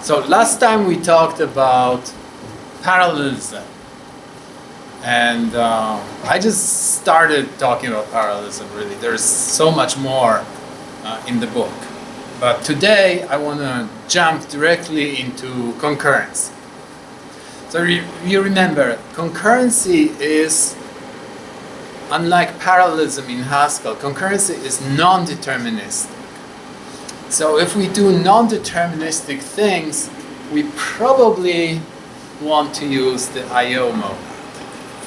So last time we talked about parallelism, and I just started talking about parallelism. Really, there's so much more in the book, but today I want to jump directly into concurrency. So you remember, concurrency is, unlike parallelism in Haskell, concurrency is non-deterministic. So if we do non-deterministic things, we probably want to use the I/O mode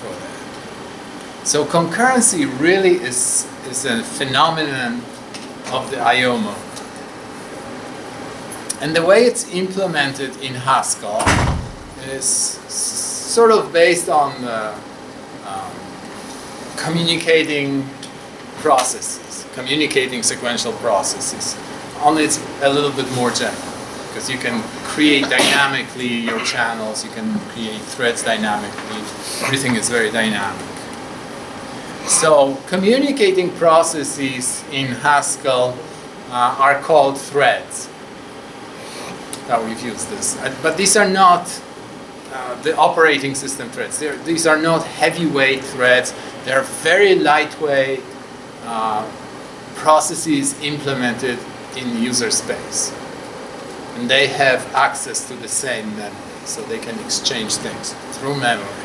for that. So concurrency really is a phenomenon of the I/O mode. And the way it's implemented in Haskell is sort of based on the communicating processes, communicating sequential processes. Only it's a little bit more general, because you can create dynamically your channels, you can create threads dynamically, everything is very dynamic. So communicating processes in Haskell are called threads. Now we've used this, but these are not the operating system threads. These are not heavyweight threads. They're very lightweight processes implemented in user space, and they have access to the same memory, so they can exchange things through memory.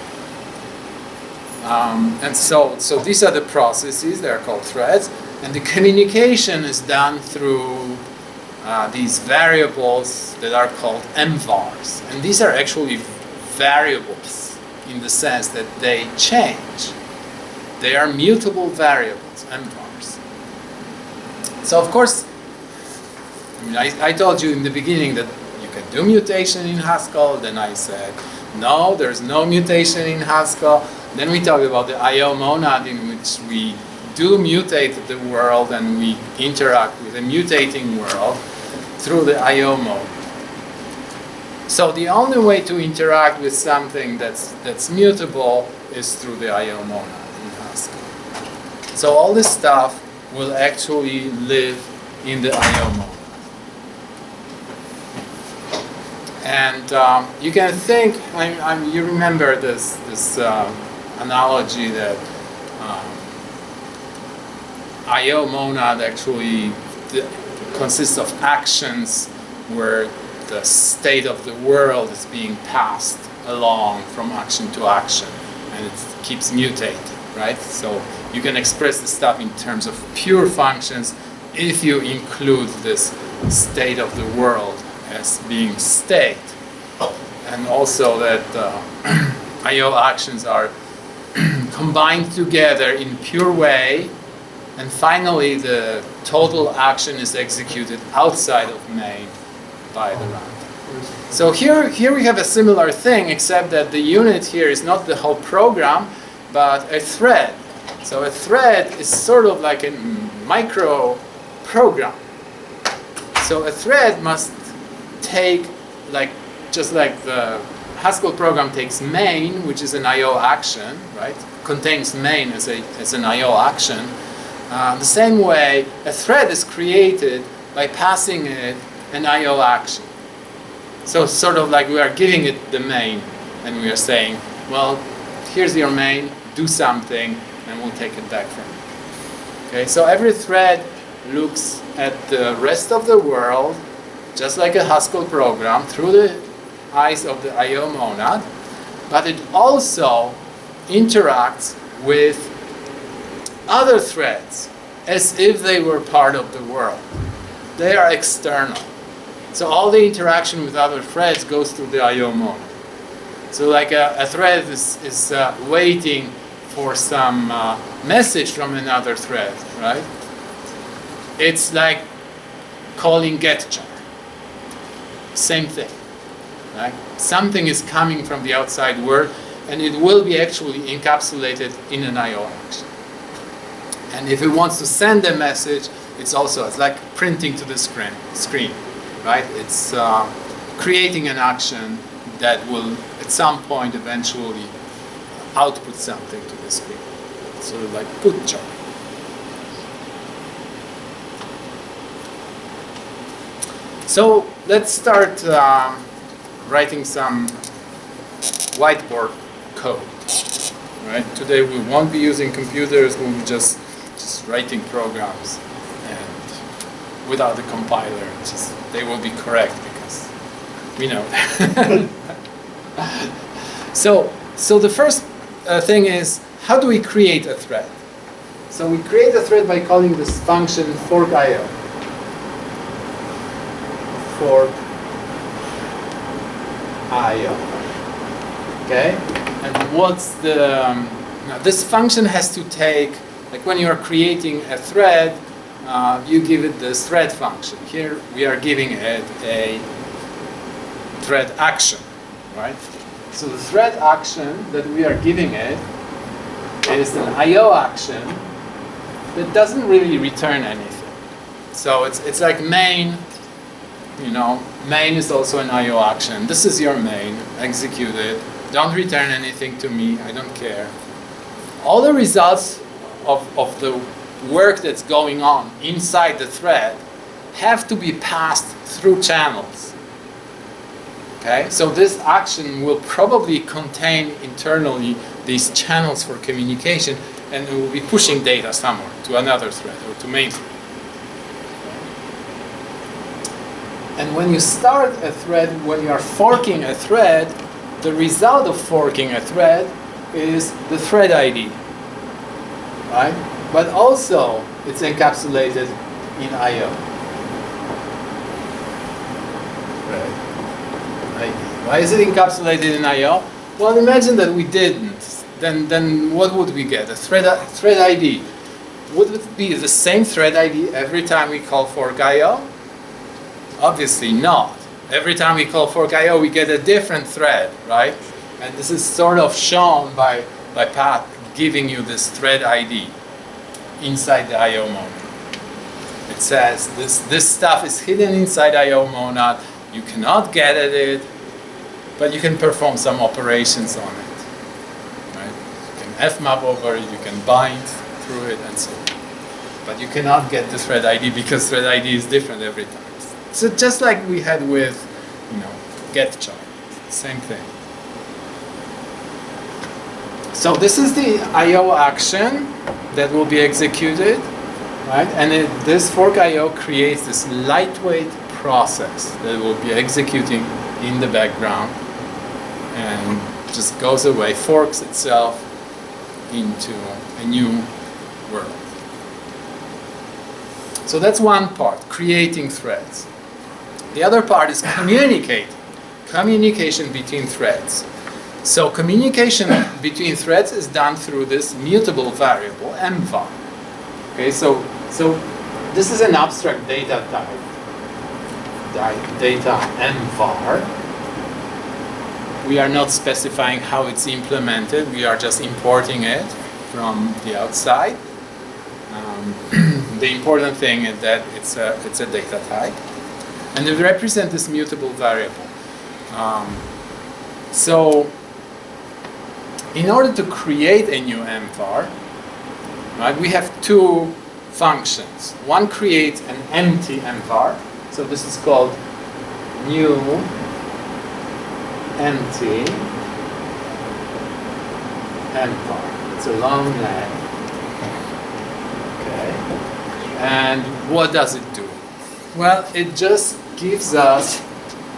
And so these are the processes. They are called threads, and the communication is done through these variables that are called MVars, and these are actually variables in the sense that they change. They are mutable variables, MVars. So of course, I told you in the beginning that you can do mutation in Haskell. Then I said, no, there's no mutation in Haskell. Then we talked about the I/O monad, in which we do mutate the world and we interact with a mutating world through the I/O mode. So the only way to interact with something that's mutable is through the I/O monad in Haskell. So all this stuff will actually live in the I/O mode. And you can think, you remember this analogy that I/O monad actually consists of actions where the state of the world is being passed along from action to action, and it keeps mutating, right? So you can express the stuff in terms of pure functions if you include this state of the world as being state, and also that I/O actions are combined together in pure way, and finally the total action is executed outside of main by the runtime. So here we have a similar thing, except that the unit here is not the whole program, but a thread. So a thread is sort of like a micro program. So a thread must take, just like the Haskell program takes main, which is an I/O action, right? Contains main as an I/O action. The same way, a thread is created by passing it an I/O action. So sort of like we are giving it the main, and we are saying, well, here's your main, do something, and we'll take it back from you. Okay, so every thread looks at the rest of the world just like a Haskell program through the eyes of the I/O monad, but it also interacts with other threads as if they were part of the world. They are external. So all the interaction with other threads goes through the I/O monad. So like a thread is waiting for some message from another thread, right? It's like calling getChar. Same thing, right? Something is coming from the outside world, and it will be actually encapsulated in an I/O action. And if it wants to send a message, it's like printing to the screen, right? It's creating an action that will, at some point, eventually output something to the screen. So like good job. So let's start writing some whiteboard code. Right? Today we won't be using computers, we'll be just writing programs, and without the compiler, they will be correct because we know that. So the first thing is, how do we create a thread? So we create a thread by calling this function fork.io. Fork.io. Okay? And what's the... now this function has to take, like when you're creating a thread, you give it this thread function. Here we are giving it a thread action, right? So the thread action that we are giving it is an IO action that doesn't really return anything. So it's like main, main is also an IO action. This is your main, execute it. Don't return anything to me, I don't care. All the results of the work that's going on inside the thread have to be passed through channels. Okay, so this action will probably contain internally these channels for communication, and it will be pushing data somewhere to another thread or to main thread. And when you start a thread, when you are forking a thread, the result of forking a thread is the thread ID, right? But also it's encapsulated in IO. Right. Why is it encapsulated in IO? Well, imagine that we didn't. Then what would we get? A thread ID. Would it be the same thread ID every time we call fork.io? Obviously not. Every time we call fork.io, we get a different thread, right? And this is sort of shown by Pat giving you this thread ID inside the IO monad. It says this stuff is hidden inside IO monad. You cannot get at it, but you can perform some operations on it. Right? You can fmap over it, you can bind through it, and so on. But you cannot get the thread ID because thread ID is different every time. So just like we had with, get child, same thing. So this is the IO action that will be executed, right? And this fork.io creates this lightweight process that will be executing in the background and just goes away, forks itself into a new world. So that's one part, creating threads. The other part is communication between threads. So communication between threads is done through this mutable variable, MVar. Okay, so this is an abstract data type, data MVar. We are not specifying how it's implemented, we are just importing it from the outside. The important thing is that it's a data type. And it represents this mutable variable. So, in order to create a new MVar, right, we have two functions. One creates an empty MVar. So this is called new empty MVar. It's a long name. Okay. And what does it do? Well, it just gives us,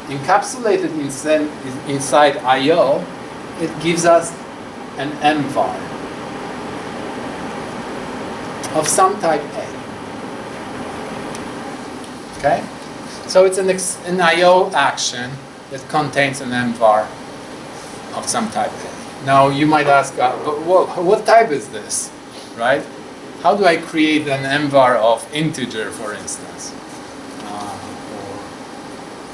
encapsulated inside IO, it gives us an MVar of some type A. Okay? So it's an IO action that contains an MVar of some type A. Now you might ask, what type is this? Right? How do I create an MVar of integer, for instance?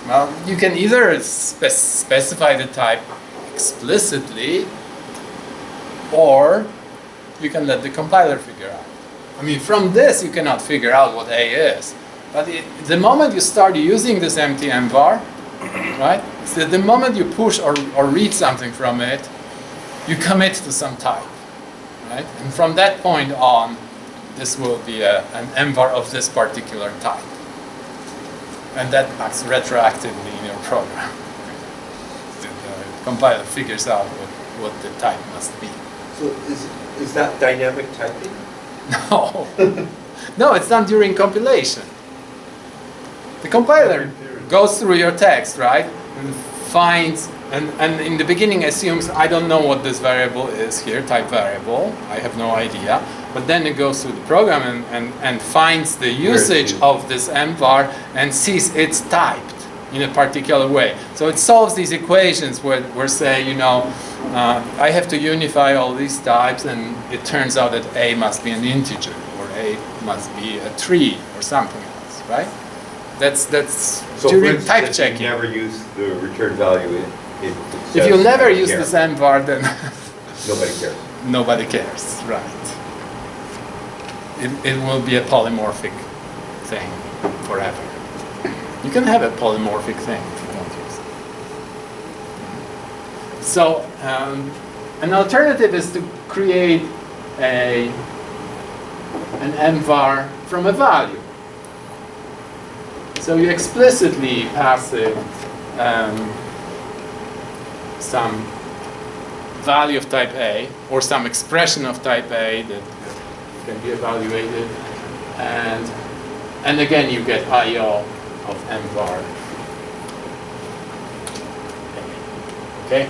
Well, you can either specify the type explicitly, or you can let the compiler figure out. I mean, from this you cannot figure out what A is. But the moment you start using this empty MVar, right? So the moment you push or read something from it, you commit to some type, right? And from that point on, this will be an MVar of this particular type. And that acts retroactively in your program. The compiler figures out what the type must be. So is that dynamic typing? No. No, it's done during compilation. The compiler goes through your text, right? And finds, and in the beginning assumes, I don't know what this variable is here, type variable. I have no idea. But then it goes through the program and finds the usage of this MVar and sees it's typed in a particular way. So it solves these equations where say, you know, I have to unify all these types, and it turns out that A must be an integer, or A must be a tree, or something else, right? That's So during type checking. You never use the return value if you never use this MVar, then nobody cares. Nobody cares, right? It will be a polymorphic thing forever. You can have a polymorphic thing if you don't use it. So an alternative is to create an MVar from a value. So you explicitly pass it some value of type A, or some expression of type A that can be evaluated, and again you get I/O of MVar. Okay,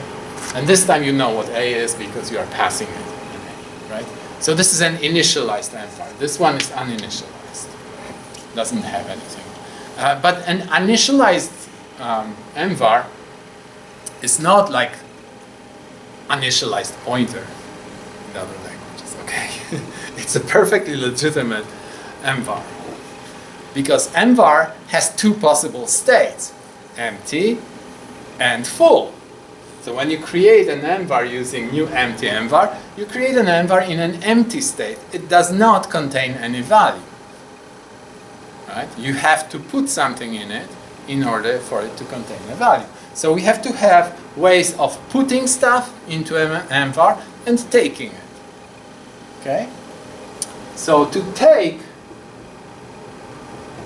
and this time you know what A is because you are passing it an A, right? So this is an initialized MVar. This one is uninitialized. Doesn't have anything. But an initialized MVar is not like initialized pointer in other languages, okay? It's a perfectly legitimate MVar. Because MVar has two possible states, empty and full. So when you create an MVar using new empty MVar, you create an MVar in an empty state. It does not contain any value. Right? You have to put something in it in order for it to contain a value. So we have to have ways of putting stuff into an MVar and taking it. Okay? So to take,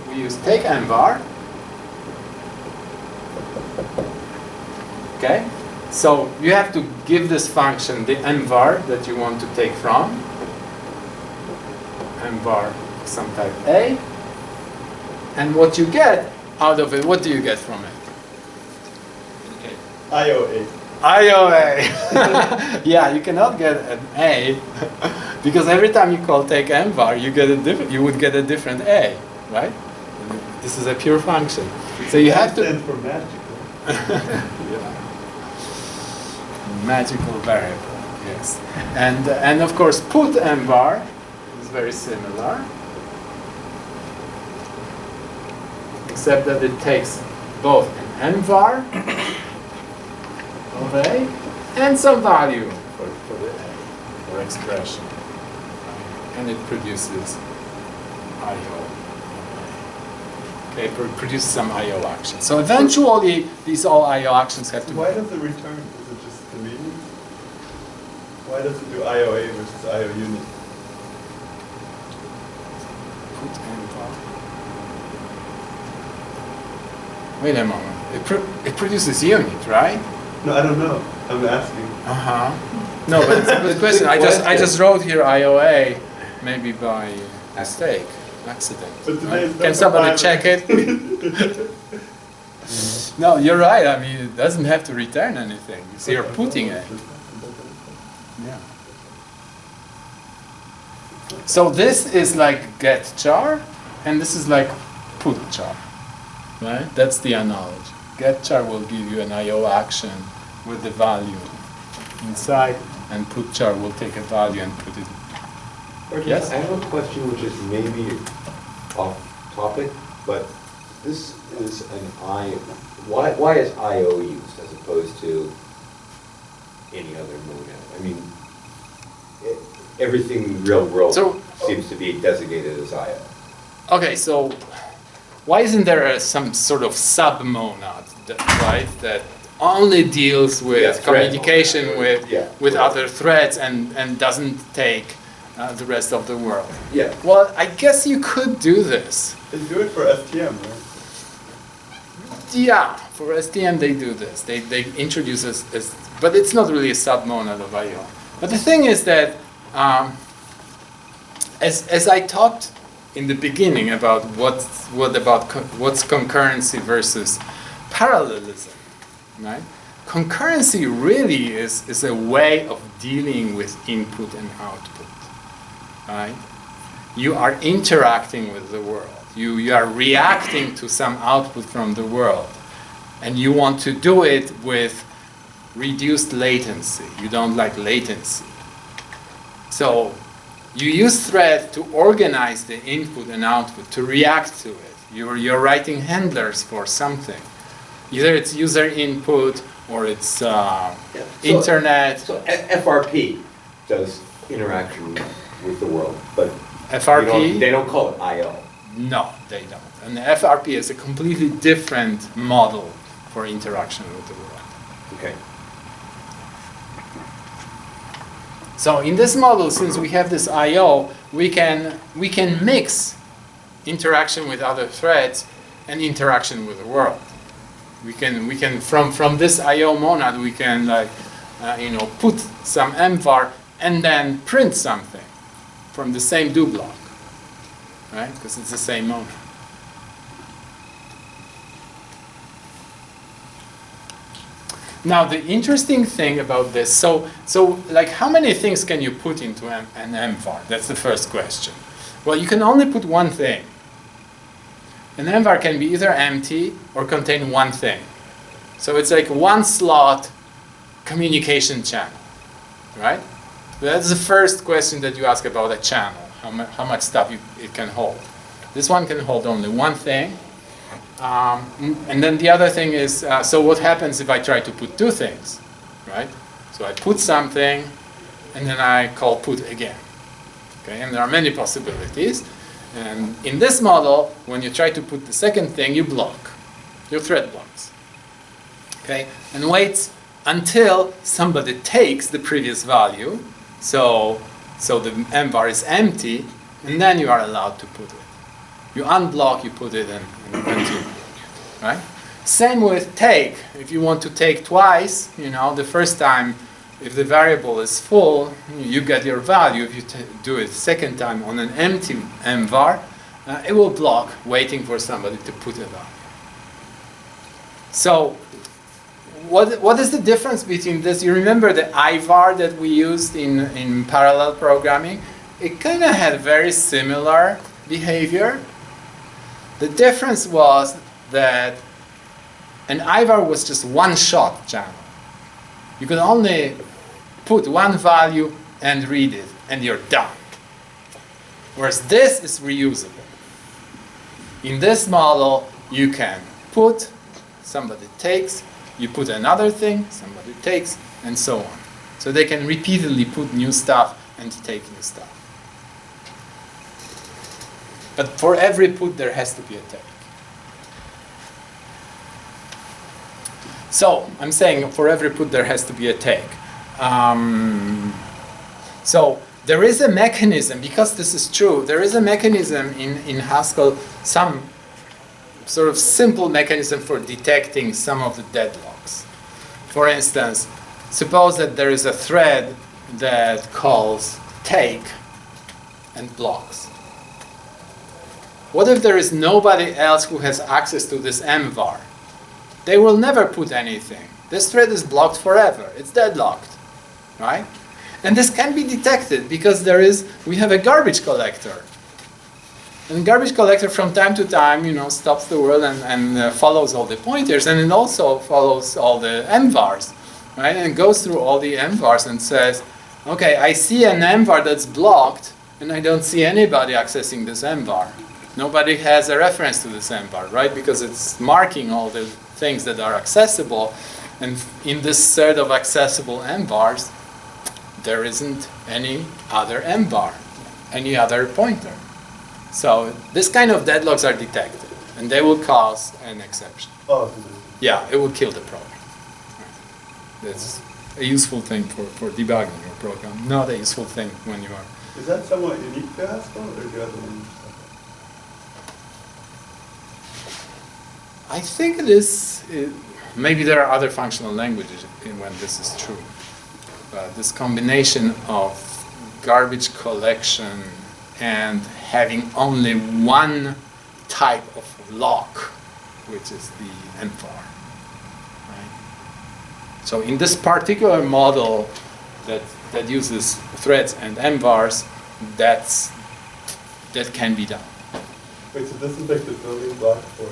we use take MVar. Okay? So you have to give this function the MVar that you want to take from. MVar of some type A. And what you get out of it, what do you get from it? IOA. IOA. Yeah, you cannot get an A because every time you call take MVar, you would get a different A, right? This is a pure function. So you have to. Stands for magical. Yeah. Magical variable, yes. And of course, put MVar is very similar, except that it takes both an MVar of A and some value for the A, or expression. And it produces I/O. Okay, produces some I/O action. So eventually, these all I/O actions have to. Why does it return? Is it just convenient? Why does it do IOA versus IO unit? Put MVar. Wait a moment. It produces unit, right? No, I don't know. I'm asking. No, but it's a good question. I just wrote here IOA, maybe by mistake, accident. But today it's Can somebody check it? No, you're right. I mean, it doesn't have to return anything. So you're putting it. Yeah. So this is like get char, and this is like put char. Right? That's the analogy. Get char will give you an I/O action with the value inside, and put char will take a value and put it. Yes? I have a question which is maybe off topic, but this is an I. Why is I/O used as opposed to any other monad? I mean, everything in the real world seems to be designated as I/O. Okay, so why isn't there some sort of sub-monad, right, that only deals with communication with other threads and doesn't take the rest of the world? Yeah. Well, I guess you could do this. They do it for STM, right? Yeah, for STM they do this. They introduce this, but it's not really a submonad of I/O. But the thing is that, as I talked in the beginning about what's concurrency versus parallelism, right? Concurrency really is a way of dealing with input and output, right? You are interacting with the world. You are reacting to some output from the world, and you want to do it with reduced latency. You don't like latency. So you use thread to organize the input and output, to react to it. You're writing handlers for something. Either it's user input or it's internet. So FRP does interaction with the world, but FRP? they don't call it I/O. No, they don't. And the FRP is a completely different model for interaction with the world. Okay. So in this model, since we have this I/O, we can mix interaction with other threads and interaction with the world. We can from this I/O monad we can put some MVar and then print something from the same do block, right? Because it's the same monad. Now the interesting thing about this, so like how many things can you put into an MVar? That's the first question. Well, you can only put one thing. An MVar can be either empty or contain one thing. So it's like one slot communication channel, right? That's the first question that you ask about a channel, how much stuff it can hold. This one can hold only one thing. And then the other thing is, so what happens if I try to put two things, right? So I put something, and then I call put again. Okay, and there are many possibilities. And in this model, when you try to put the second thing, you block. Your thread blocks. Okay, and waits until somebody takes the previous value. So the MVar is empty, and then you are allowed to put it. You unblock, you put it, and continue. Right? Same with take. If you want to take twice, the first time, if the variable is full, you get your value. If you do it second time on an empty MVar, it will block, waiting for somebody to put a value. So, what is the difference between this? You remember the IVAR that we used in parallel programming? It kind of had very similar behavior. The difference was that an IVAR was just one-shot channel. You could only put one value and read it, and you're done. Whereas this is reusable. In this model, you can put, somebody takes, you put another thing, somebody takes, and so on. So they can repeatedly put new stuff and take new stuff. But for every put, there has to be a take. So I'm saying for every put, there has to be a take. So there is a mechanism, because this is true, there is a mechanism in Haskell, some sort of simple mechanism for detecting some of the deadlocks. For instance, suppose that there is a thread that calls take and blocks. What if there is nobody else who has access to this MVar? They will never put anything. This thread is blocked forever. It's deadlocked, right? And this can be detected because we have a garbage collector. And the garbage collector from time to time, stops the world and follows all the pointers, and it also follows all the MVars, right? And it goes through all the MVars and says, okay, I see an MVar that's blocked, and I don't see anybody accessing this MVar. Nobody has a reference to this MVar, right? Because it's marking all the things that are accessible, and in this set of accessible MVars, there isn't any other MVar, any other pointer. So this kind of deadlocks are detected, and they will cause an exception. Oh. Yeah, it will kill the program. That's a useful thing for debugging your program, not a useful thing when you are... Is that somewhat unique to Haskell, or do other ones? I think it is, maybe there are other functional languages when this is true. But this combination of garbage collection and having only one type of lock, which is the MVar. Right? So in this particular model that uses threads and MVars, that can be done. Wait, so this is like the building block for...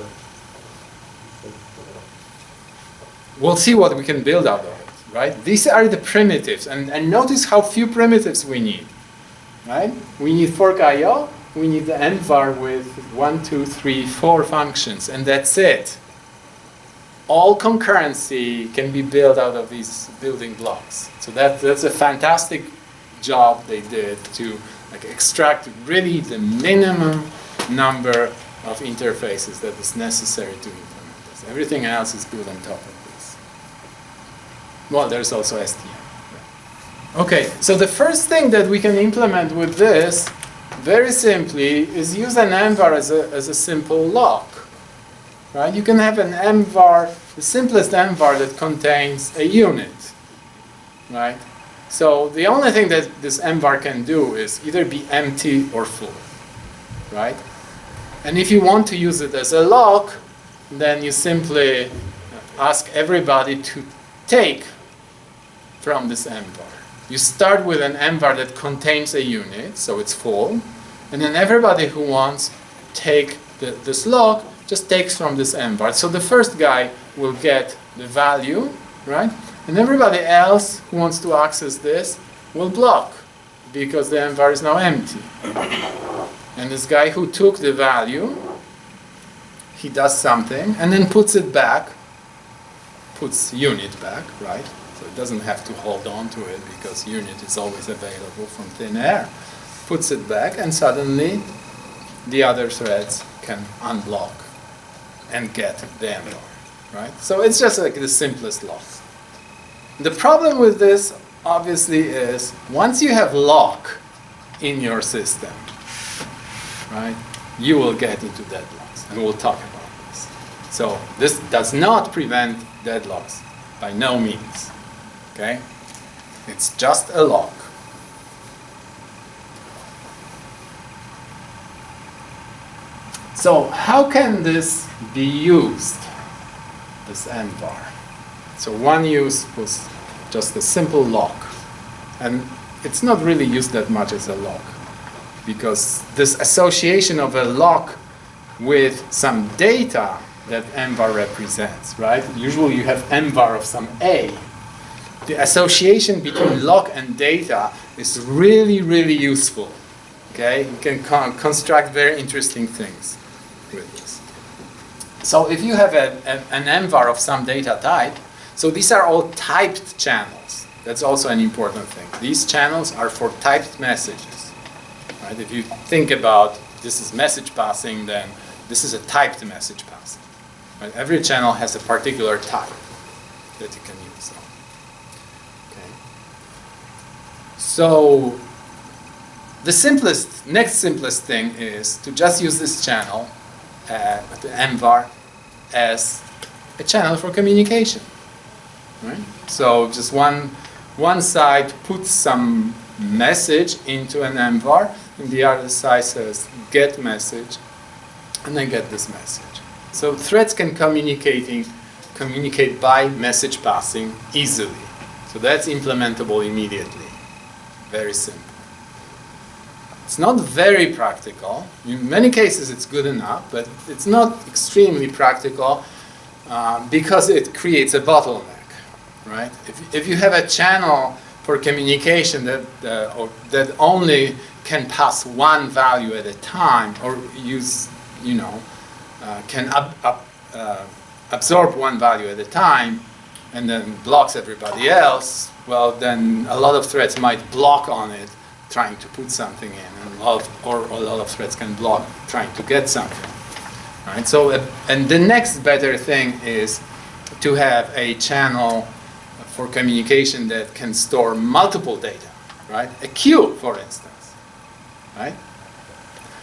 We'll see what we can build out of it, right? These are the primitives, and notice how few primitives we need, right? We need fork IO, we need the MVar with 1, 2, 3, 4 functions, and that's it. All concurrency can be built out of these building blocks. So that's a fantastic job they did to extract really the minimum number of interfaces that is necessary to implement this. Everything else is built on top of this. Well, there's also STM. Okay, so the first thing that we can implement with this, very simply, is use an MVar as a simple lock. Right? You can have an MVar, the simplest MVar that contains a unit. Right? So the only thing that this MVar can do is either be empty or full. Right? And if you want to use it as a lock, then you simply ask everybody to take from this MVar. You start with an MVar that contains a unit, so it's full, and then everybody who wants take this lock just takes from this MVar. So the first guy will get the value, right? And everybody else who wants to access this will block, because the MVar is now empty. And this guy who took the value, he does something, and then puts it back, puts unit back, right? So it doesn't have to hold on to it, because unit is always available from thin air. Puts it back, and suddenly the other threads can unblock and get the MVar, right? So it's just like the simplest lock. The problem with this, obviously, is once you have lock in your system, right, you will get into deadlocks, and we'll talk about this. So this does not prevent deadlocks, by no means, okay? It's just a lock. So how can this be used, this MVar? So one use was just a simple lock, and it's not really used that much as a lock, because this association of a lock with some data that MVar represents, right? Usually you have MVar of some A. The association between lock and data is really, really useful, okay? You can construct very interesting things with this. So if you have an MVar of some data type, so these are all typed channels. That's also an important thing. These channels are for typed messages. Right? If you think about this is message passing, then this is a typed message passing. Right? Every channel has a particular type that you can use. Okay. So the next simplest thing is to just use this channel, the MVar, as a channel for communication. Right? So just one side puts some message into an MVar, and the other side says get message, and then get this message. So threads can communicate by message passing easily. So that's implementable immediately. Very simple. It's not very practical. In many cases it's good enough, but it's not extremely practical because it creates a bottleneck. Right? If you have a channel for communication that only can pass one value at a time, or can absorb one value at a time, and then blocks everybody else, well, then a lot of threads might block on it, trying to put something in, and a lot of threads can block trying to get something. Right? So, and the next better thing is to have a channel for communication that can store multiple data, right? A queue, for instance, right?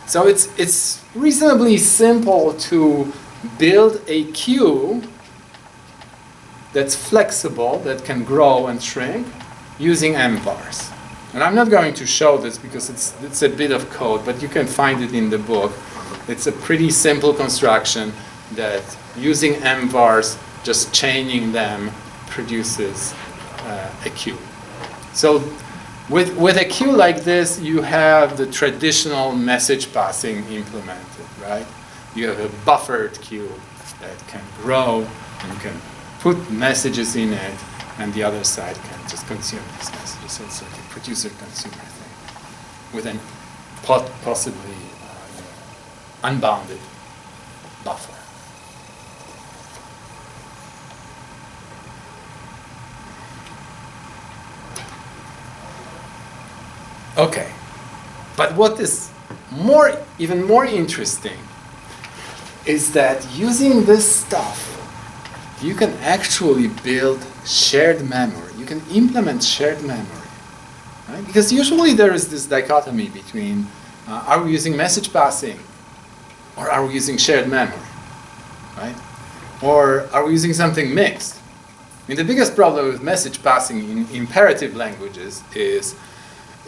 So it's reasonably simple to build a queue that's flexible, that can grow and shrink, using MVars. And I'm not going to show this because it's a bit of code, but you can find it in the book. It's a pretty simple construction that using MVars, just chaining them, produces a queue. So with a queue like this, you have the traditional message passing implemented, right? You have a buffered queue that can grow, and you can put messages in it, and the other side can just consume these messages. So it's like a producer-consumer thing with an possibly unbounded buffer. Okay, but what is even more interesting is that using this stuff, you can actually build shared memory. You can implement shared memory, right? Because usually there is this dichotomy between are we using message passing or are we using shared memory, right? Or are we using something mixed? I mean, the biggest problem with message passing in imperative languages is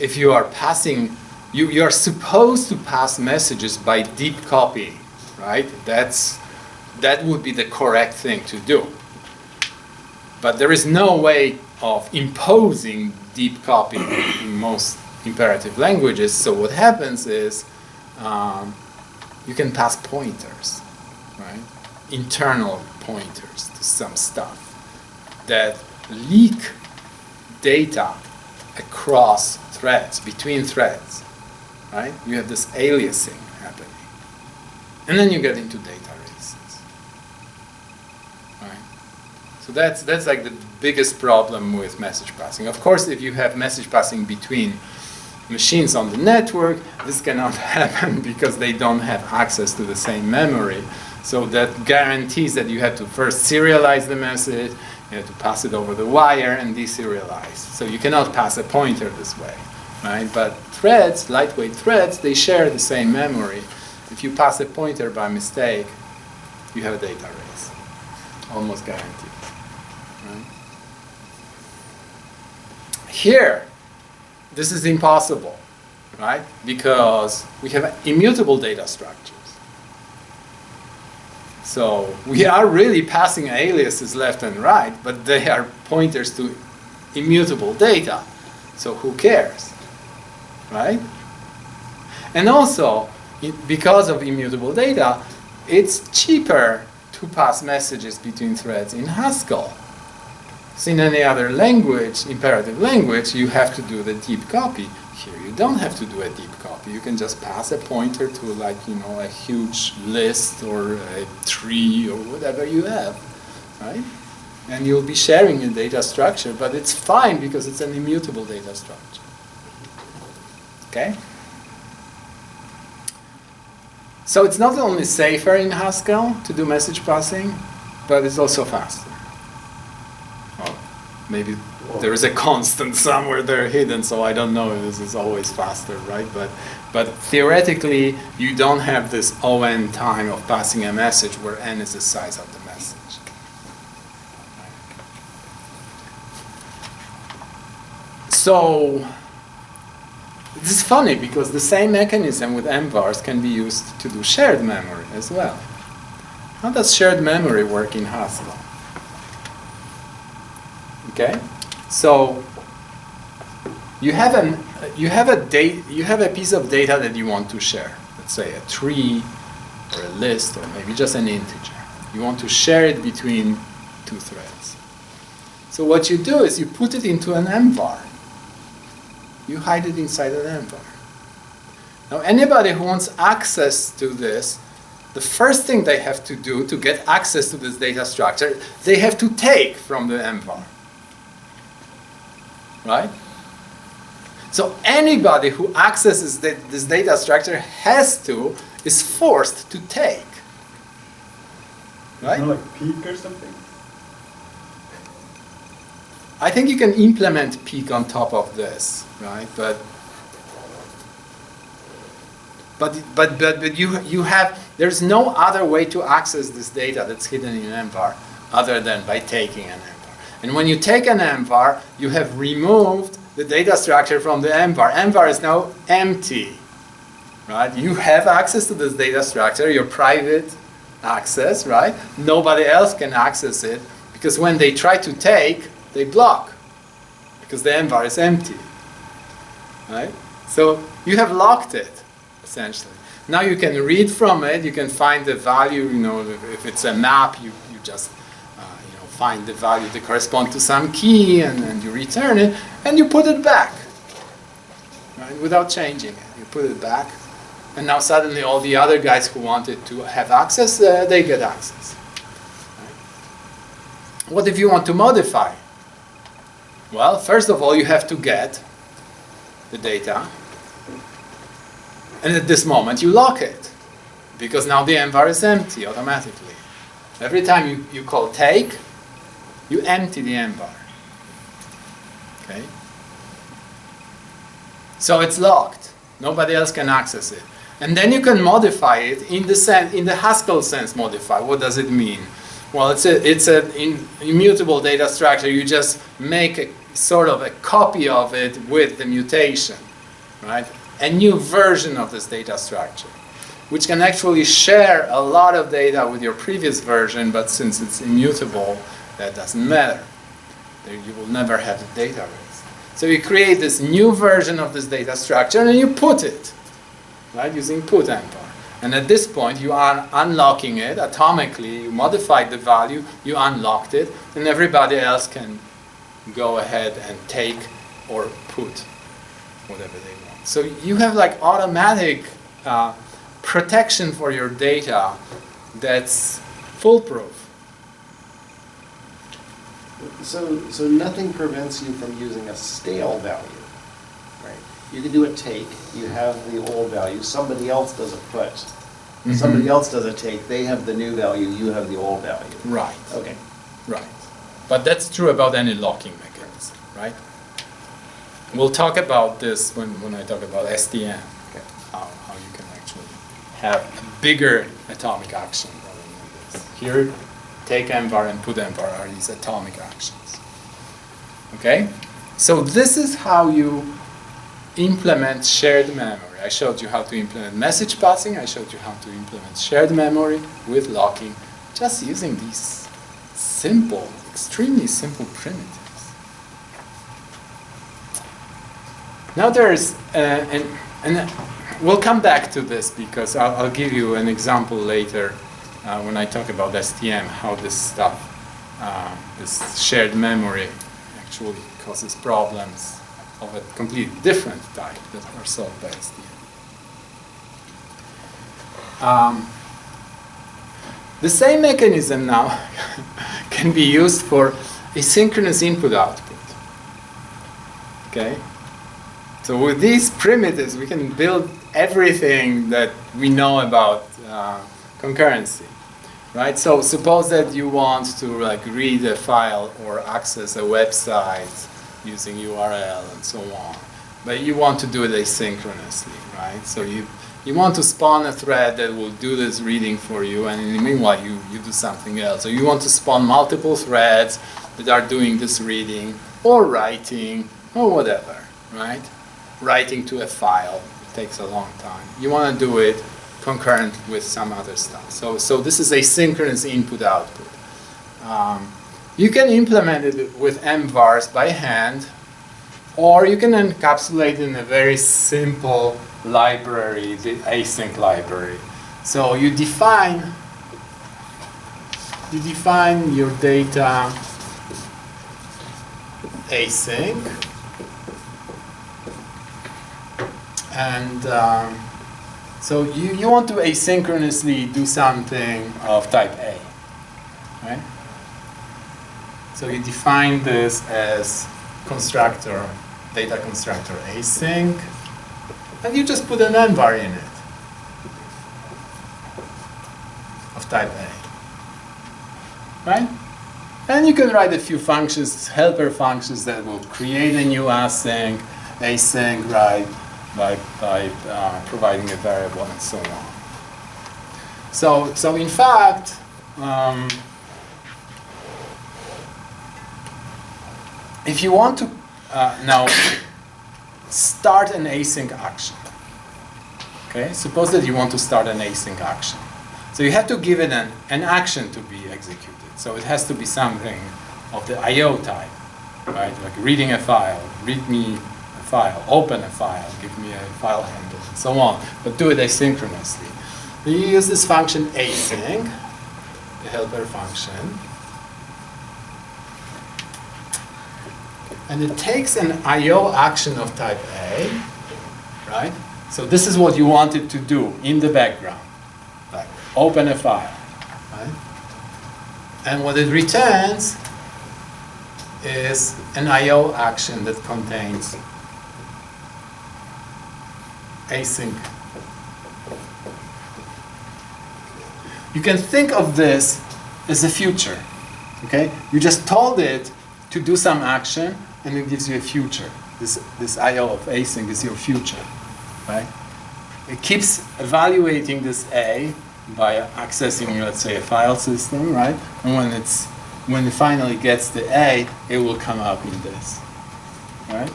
if you are passing, you are supposed to pass messages by deep copying, right? That would be the correct thing to do. But there is no way of imposing deep copying in most imperative languages. So what happens is you can pass pointers, right? Internal pointers to some stuff that leak data across threads, between threads, right? You have this aliasing happening. And then you get into data races, right? So that's like the biggest problem with message passing. Of course, if you have message passing between machines on the network, this cannot happen because they don't have access to the same memory. So that guarantees that you have to first serialize the message, you have to pass it over the wire and deserialize. So you cannot pass a pointer this way, right? But threads, lightweight threads, they share the same memory. If you pass a pointer by mistake, you have a data race, almost guaranteed, right? Here, this is impossible, right? Because we have immutable data structures. So we are really passing aliases left and right, but they are pointers to immutable data. So who cares, right? And also, because of immutable data, it's cheaper to pass messages between threads in Haskell. So in any other language, imperative language, you have to do the deep copy. Here you don't have to do a deep copy. You can just pass a pointer to, like, a huge list or a tree or whatever you have, right? And you'll be sharing a data structure, but it's fine because it's an immutable data structure. Okay? So it's not only safer in Haskell to do message passing, but it's also faster. Well, maybe there is a constant somewhere there hidden, so I don't know if this is always faster, right? But theoretically, you don't have this O(n) time of passing a message where n is the size of the message. So this is funny because the same mechanism with MVars can be used to do shared memory as well. How does shared memory work in Haskell? Okay, so you have a piece of data that you want to share. Let's say a tree or a list or maybe just an integer. You want to share it between two threads. So what you do is you put it into an MVar. You hide it inside an MVar. Now anybody who wants access to this, the first thing they have to do to get access to this data structure, they have to take from the MVar. Right? So anybody who accesses this data structure is forced to take. Right? It's not like peak or something? I think you can implement peak on top of this, right? But you There's no other way to access this data that's hidden in MVar other than by taking an MVar. And when you take an MVar, you have removed the data structure from the MVar. MVar is now empty, right? You have access to this data structure, your private access, right? Nobody else can access it because when they try to take, they block because the MVar is empty, right? So you have locked it, essentially. Now you can read from it, you can find the value, if it's a map, you just find the value that corresponds to some key and you return it and you put it back, right? Without changing it. You put it back and now suddenly all the other guys who wanted to have access, they get access. Right? What if you want to modify? Well, first of all, you have to get the data. And at this moment, you lock it, because now the MVar is empty automatically. Every time you call take, you empty the MVar. Okay? So it's locked. Nobody else can access it. And then you can modify it in the Haskell sense. Modify. What does it mean? Well, it's an immutable data structure. You just make a sort of a copy of it with the mutation, right? A new version of this data structure, which can actually share a lot of data with your previous version, but since it's immutable, that doesn't matter. You will never have the database. So you create this new version of this data structure and you put it, right, using put MVar. And at this point, you are unlocking it atomically. You modified the value, you unlocked it, and everybody else can go ahead and take or put whatever they want. So you have like automatic protection for your data that's foolproof. So nothing prevents you from using a stale value, right? You can do a take, you have the old value, somebody else does a put, somebody else does a take, they have the new value, you have the old value. Right. Okay. Right. But that's true about any locking mechanism, right? We'll talk about this when I talk about SDN, okay, how you can actually have a bigger atomic action rather than this. Here, take MVar and put MVar are these atomic actions. Okay? So this is how you implement shared memory. I showed you how to implement message passing. I showed you how to implement shared memory with locking, just using these simple, extremely simple primitives. Now there's, and we'll come back to this because I'll give you an example later when I talk about STM, how this stuff, this shared memory actually causes problems of a completely different type that are solved by STM. The same mechanism now can be used for asynchronous input-output. Okay? So with these primitives, we can build everything that we know about concurrency, right? So suppose that you want to like read a file or access a website using URL and so on, but you want to do it asynchronously, right? So you want to spawn a thread that will do this reading for you, and in the meanwhile you do something else. So you want to spawn multiple threads that are doing this reading or writing or whatever, right? Writing to a file takes a long time. You want to do it concurrent with some other stuff. So this is asynchronous input-output. You can implement it with MVars by hand, or you can encapsulate it in a very simple library, the async library. So you define your data async, and so you want to asynchronously do something of type A, right? So you define this as constructor, data constructor async, and you just put an MVar in it of type A, right? And you can write a few functions, helper functions that will create a new async, right, by providing a variable and so on. So in fact, if you want to now start an async action, okay? Suppose that you want to start an async action. So you have to give it an action to be executed. So it has to be something of the I/O type, right? Like reading a file, read me a file, open a file, give me a file handle, and so on. But do it asynchronously. You use this function async, the helper function, and it takes an I/O action of type A, right? So this is what you want it to do in the background, like open a file, right? And what it returns is an I/O action that contains async. You can think of this as a future, okay? You just told it to do some action, and it gives you a future. This I/O of async is your future, right? It keeps evaluating this A by accessing, let's say, a file system, right? And when it finally gets the A, it will come up in this, right?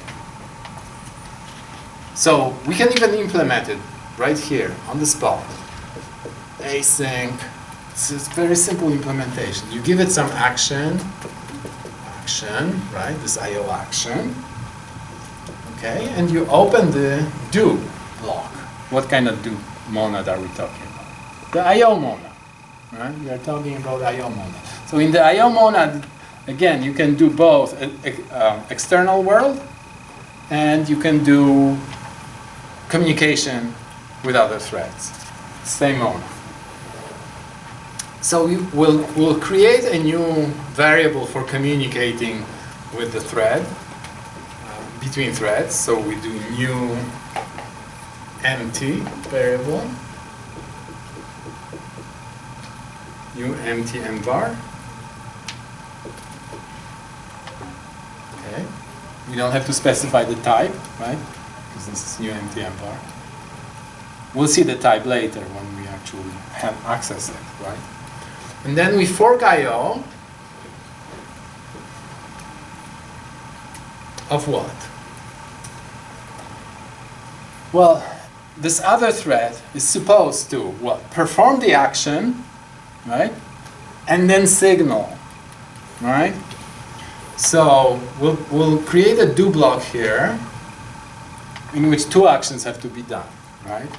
So we can even implement it right here on the spot. Async. It's a very simple implementation. You give it some action, right? This I/O action. Okay, and you open the do block. What kind of do monad are we talking about? The I/O monad, right? We are talking about I/O monad. So in the I/O monad, again, you can do both external world, and you can do communication with other threads. Same monad. So we'll create a new variable for communicating with the thread, between threads. So we do new empty variable, new empty MVar. Okay. We don't have to specify the type, right? Because this is new empty MVar. We'll see the type later when we actually have access it, right? And then we fork I/O of what? Well, this other thread is supposed to what? Perform the action, right? And then signal, right? So we'll create a do block here in which two actions have to be done, right?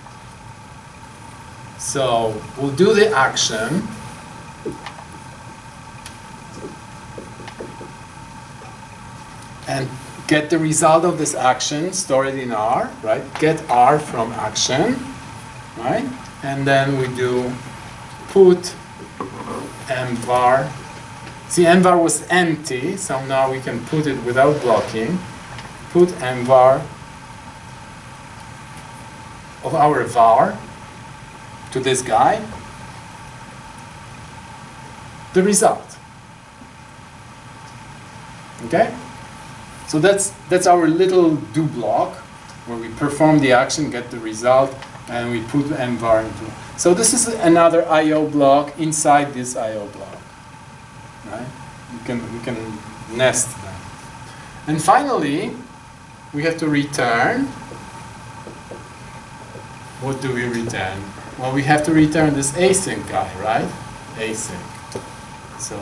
So we'll do the action. And get the result of this action, store it in R, right? Get R from action, right? And then we do put MVar. See, MVar was empty, so now we can put it without blocking. Put MVar of our var to this guy. The result. Okay? So that's our little do block where we perform the action, get the result, and we put MVar into. So this is another I/O block inside this I/O block, right? We can nest them. And finally, we have to return. What do we return? Well, we have to return this async guy, right? Async. So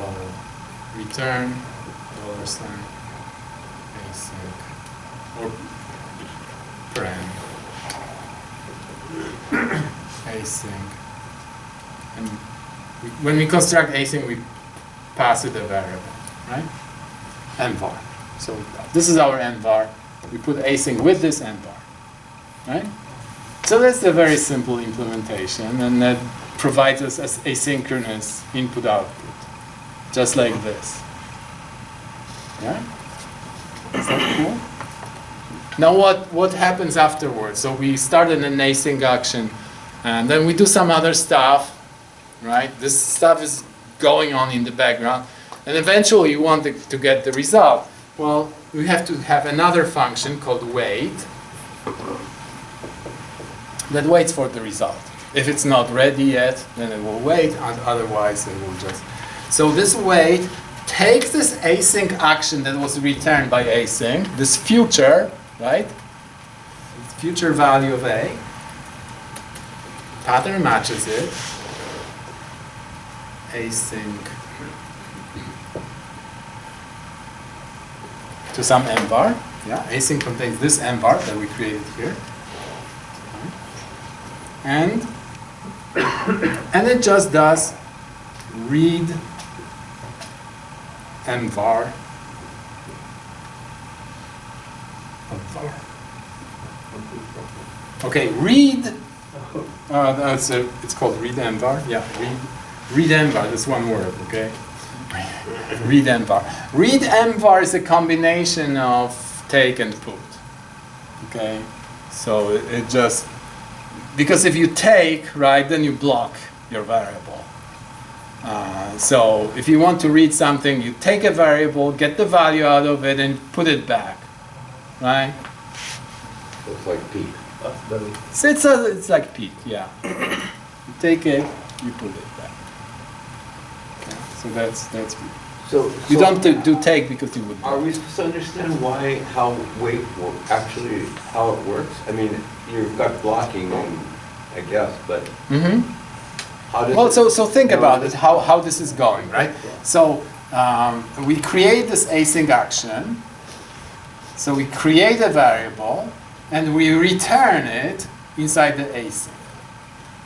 return $. Async or paren async, and when we construct async, we pass it a variable, right? MVar. So this is our MVar. We put async with this MVar, right? So that's a very simple implementation, and that provides us as asynchronous input-output, just like this. Yeah. Is that cool? Now what happens afterwards? So we started an async action, and then we do some other stuff, right? This stuff is going on in the background, and eventually you want to get the result. Well, we have to have another function called wait that waits for the result. If it's not ready yet, then it will wait, and otherwise it will just. So this wait takes this async action that was returned by async, this future, right? Future value of A. Pattern matches it. Async to some MVar. Yeah, async contains this MVar that we created here. And it just does read MVar. Okay, read. It's called read MVar. Yeah, read MVar. That's one word. Okay. Read MVar. Read MVar is a combination of take and put. Okay, so it just because if you take, right, then you block your variable. So if you want to read something, you take a variable, get the value out of it, and put it back, right? Looks like Pete. So it's like Pete, yeah. You take it, you put it back. Okay, so that's Pete. So You don't do take because you would. Are we supposed to understand how wait will actually, how it works? I mean, you've got blocking, I guess, but Mm-hmm. how does Well, it? so think about it, how this is going, right? So we create this async action. So we create a variable, and we return it inside the async.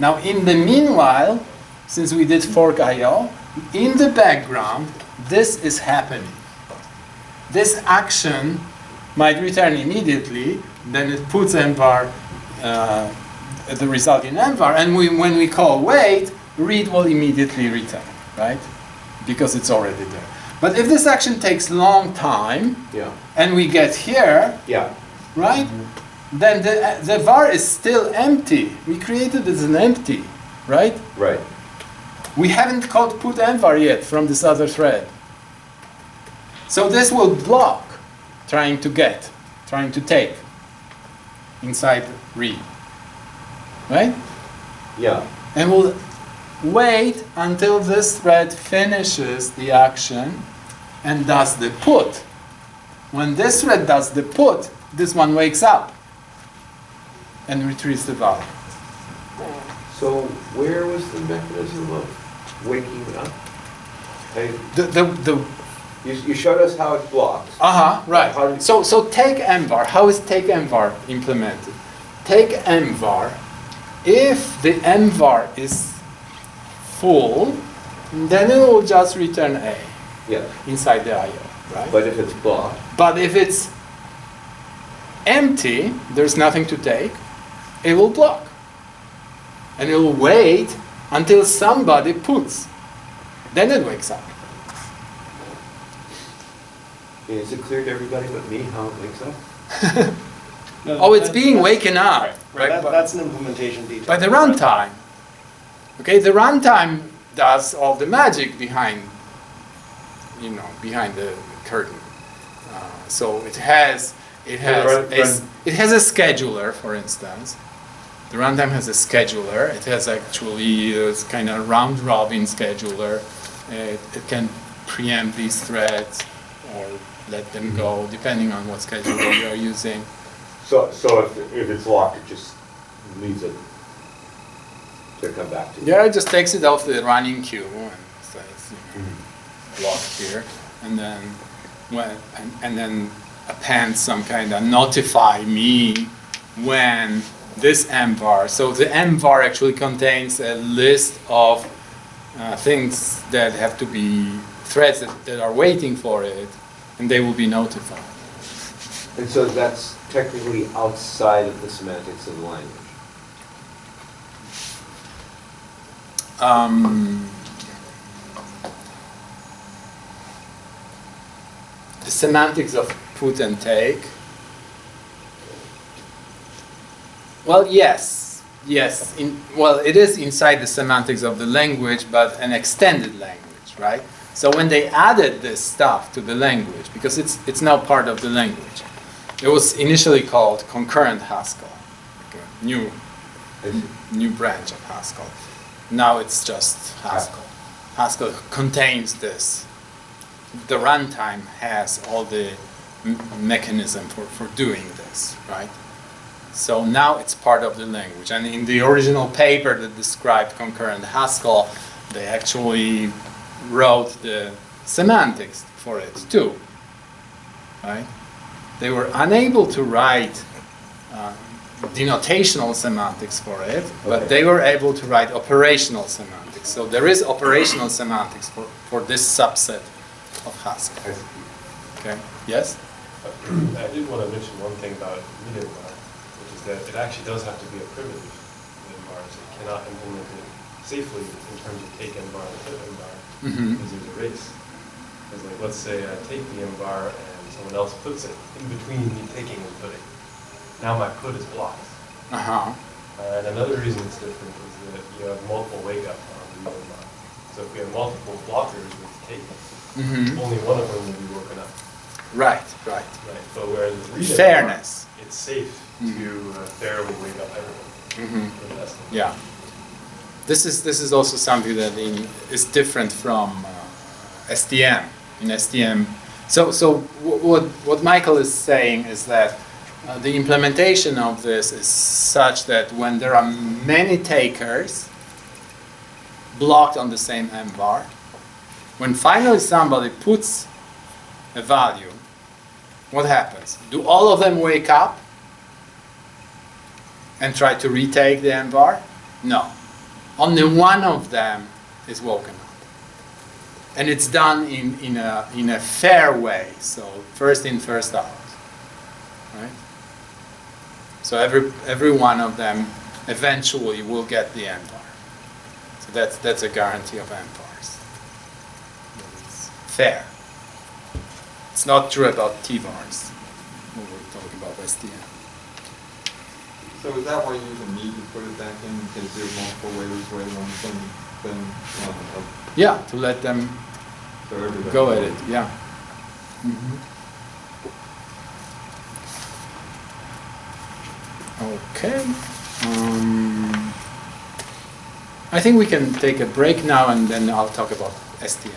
Now, in the meanwhile, since we did fork IO, in the background, this is happening. This action might return immediately, then it puts MVar, the result in MVar, and when we call wait, read will immediately return, right? Because it's already there. But if this action takes long time, Yeah, and we get here, yeah, right? Then the var is still empty. We created it as an empty, right? right. We haven't called put MVar yet from this other thread. So this will block trying to take inside read, right? Yeah, And we'll wait until this thread finishes the action and does the put. When this thread does the put, this one wakes up and retrieves the value. so where was the mechanism of waking up? You showed us how it blocks. Right. How do- So take MVar. How is take MVar implemented? Take MVar. If the MVar is full, then it will just return A Yeah, inside the IO, right? but if it's blocked, But if it's empty, there's nothing to take, it will block. And it will wait until somebody puts. Then it wakes up. is it clear to everybody but me how it wakes up? Oh, it's being waken up. Right, that's an implementation detail. By the runtime. Okay, the runtime does all the magic behind the curtain. So it has a scheduler, for instance. The runtime has a scheduler. It has actually this kind of round robin scheduler. It can preempt these threads or let them go depending on what scheduler you are using. So if it's locked, it just leaves it to come back to. Yeah, it just takes it off the running queue and says, blocked here, and then and then appends some kind of notify me when this MVar. So the MVar actually contains a list of things that have to be threads that are waiting for it, and they will be notified. And so that's technically outside of the semantics of the language. The semantics of put and take. Well, yes. It is inside the semantics of the language, but an extended language, right? So when they added this stuff to the language, because it's now part of the language, it was initially called concurrent Haskell, like a new I see. new branch of Haskell. Now it's just Haskell. Haskell contains this. The runtime has all the mechanism for doing this, right? So now it's part of the language. And in the original paper that described concurrent Haskell, they actually wrote the semantics for it too, right? They were unable to write denotational semantics for it, but Okay. they were able to write operational semantics. So there is operational semantics for this subset of Haskell. I see. Okay, yes? I did want to mention one thing about read MVar, which is that it actually does have to be a privilege in MVar, so you cannot implement it safely in terms of take MVar and put MVar, Mhm. because there's a race. Because like, let's say I take the MVar and someone else puts it in between me taking and putting. Now my put is blocked. Uh-huh. And another reason it's different is that you have multiple wake up on read MVar. So if we have multiple blockers with taking, Mhm. only one of them will be woken up. Right, right. Right, but whereas with read Fairness. MVar, it's safe to fairly wake up everyone. Mhm. for the estimate. Yeah. This is also something that is different from STM. In STM, so what Michael is saying is that the implementation of this is such that when there are many takers blocked on the same MVar, when finally somebody puts a value, what happens? Do all of them wake up and try to retake the MVar? No. Only one of them is woken up. And it's done in a fair way, so first in, first out. Right? So every one of them eventually will get the MVar. So that's a guarantee of MVars. It's fair. It's not true about TVars when we're talking about STM. So is that why you even need to put it back in, because there's multiple ways where one can Yeah, to let them so everybody. go at it, yeah. Mhm. Okay. I think we can take a break now and then I'll talk about STM.